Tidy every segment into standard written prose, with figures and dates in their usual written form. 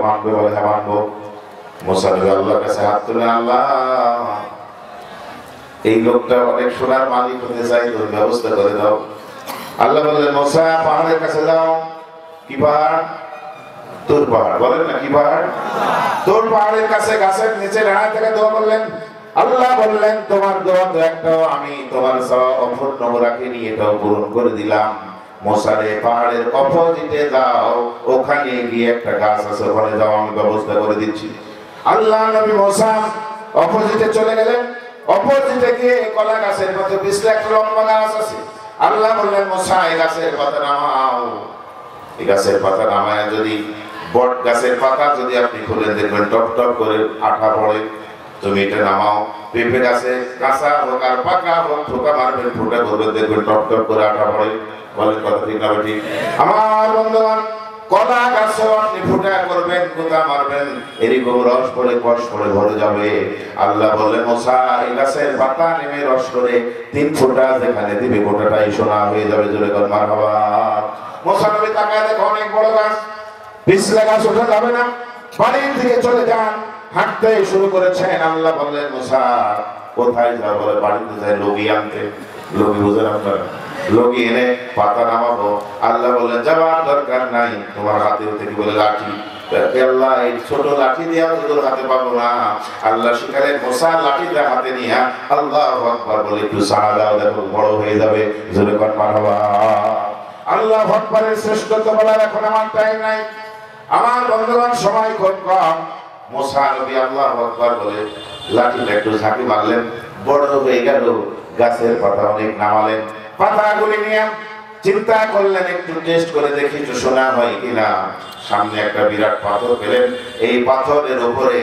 মানবে বলে হ্যাঁ মানবো। মুসা নবী আল্লাহর কাছে হাত তুলে, আল্লাহ এই লোকটা অনেক সোনার মালিক হতে চাই, তোর ব্যবস্থা করে দাও। আল্লাহ বললেন মুসা পাহাড়ের কাছে যাও। কি পাহাড়? তুর পাহাড়। বলেন না কি পাহাড়? তুর পাহাড়ের কাছে গাছের নিচে দাঁড়ায় থেকে দোয়া করলেন। আল্লাহ বললেন তোমার দোয়া তো একটাও আমি তোমার অপূর্ণ রাখিনি, এটাও পূরণ করে দিলাম। মুসারে পাহাড়ের অপোজিটে যাও, ওখানে গিয়ে একটা গাছ আছে, ওখানে যাও, আমি ব্যবস্থা করে দিচ্ছি। আল্লাহ নবী মুসা অপোজিটে চলে গেলেন। অপোজিটে গিয়ে কলা গাছের মধ্যে পিছলে একটা লম্বা গাছ আছে। আল্লাহ বললেন মুসা এই গাছের পাতা নামাও। এই গাছের পাতা নামায় যদি বট গাছের পাতা যদি আপনি খুলে দেখবেন টপ টপ করে আঠা পড়ে, তুমি এটা নামাও। পেঁপে গাছে কাঁচা হোক আর পাকা হোক, ঠোকা মারবেন, ফুটা করবেন, দেখবেন টপ টপ করে আঠা পড়ে। বলেন কথা ঠিক না ঠিক? আমার বন্ধুগণ, কলা গাছও আপনি ফুটা করবেন, কোথা মারবেন, এরকম রস পড়ে কষ পড়ে ভরে যাবে। আল্লাহ বললেন মুসা এই গাছের পাতা নেমে রস করে 3 ফোঁটা যেখানে দিবে গোটাটাই সোনা হয়ে যাবে। জোরে কর মারহাবা। মুসা নবী তাকায় দেখো অনেক বড় গাছ, পিছলে গাছ ওঠা যাবে না, বাড়ির দিকে চলে যান। হাঁটতে শুরু করেছেন। আল্লাহ বললেন মুসা কোথায় যাও? বলে বাড়িতে যাই লগি আনতে। লগি বুঝেন আপনারা? লগি এনে পাতা নামাবো। আল্লাহ বললেন যাওয়ার দরকার নাই, তোমার হাতে থেকে বলে লাঠি। আল্লাহ এই ছোট লাঠি দিয়া তোর হাতে পাবো না। আল্লাহ শিকারের মুসা লাঠিটা হাতে নিয়া আল্লাহু আকবার বলে একটু সাড়া দাও, দেখো বড় হয়ে যাবে। জোরে কর মারহাবা। আল্লাহু আকবারের শ্রেষ্ঠত্ব বলার এখন আমার টাইম নাই। আমার বন্ধুগণ সময় খুব কম। মুসা নবী আল্লাহু আকবার বলে লাঠিটা একটু ঝাঁকি মারলেন, বড় হয়ে গেল। গাছের পাতা অনেক নামালেন, পাতাগুলি নিয়ে চিন্তা করলেন একটু টেস্ট করে দেখি একটু সোনা হয় কিনা। সামনে একটা বিরাট পাথর পেলেন, এই পাথরের উপরে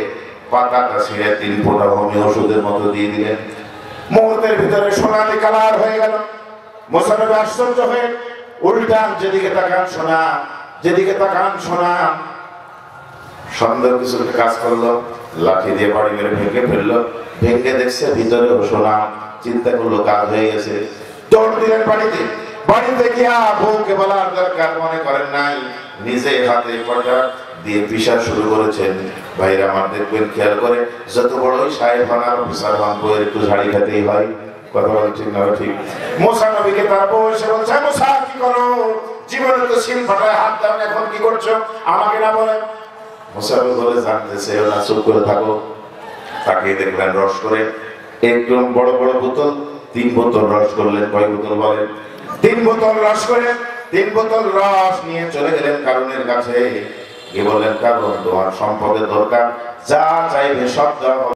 পাতাটা ছিঁড়ে 3 ফোঁটা হোমিও ওষুধের মতো দিয়ে দিলেন। মুহূর্তের ভিতরে সোনালি কালার হয়ে গেল। মুসা নবী আশ্চর্য হয়ে উল্টান, যেদিকে তাকান সোনা, যেদিকে তাকান সোনা। সন্দেহ কিছু কাজ করলো, লাঠি দিয়ে বাড়ি মেরে ভেঙে ফেললো। ভেঙে দেখছে ভিতরে সোনা। চিন্তা করলো কাজ হয়ে গেছে। দৌড় দিলেন বাড়িতে। বাড়িতে গিয়া বউকে বলার দরকার মনে করেন নাই, নিজে হাতে কটা দিয়ে পিষা শুরু করেছেন। ভাইরা আমার দেখবেন খেয়াল করে, যত বড়ই সাহেব হন আর অফিসার হন, বউয়ের একটু ঝাড়ি খেতেই হয়। কথা বলেন ঠিক না ঠিক? মুসা নবীকে তার বউ এসে বলছে মুসা কি করো? জীবনে তো শিল ফাটায় হাত দাও, এখন কি করছো? আমাকে না বলেন। মুসা নবী বলে জানতেছে না, চুপ করে থাকো। তাকে দেখলেন রস করে একদম বড় বড় বোতল, 3 বোতল রস করলেন। কয় বোতল বলেন? 3 বোতল রস করে 3 বোতল রস নিয়ে চলে গেলেন কারণের কাছে। গিয়ে বললেন কারণ তোমার সম্পদের দরকার, যা চাইবে সব দেওয়া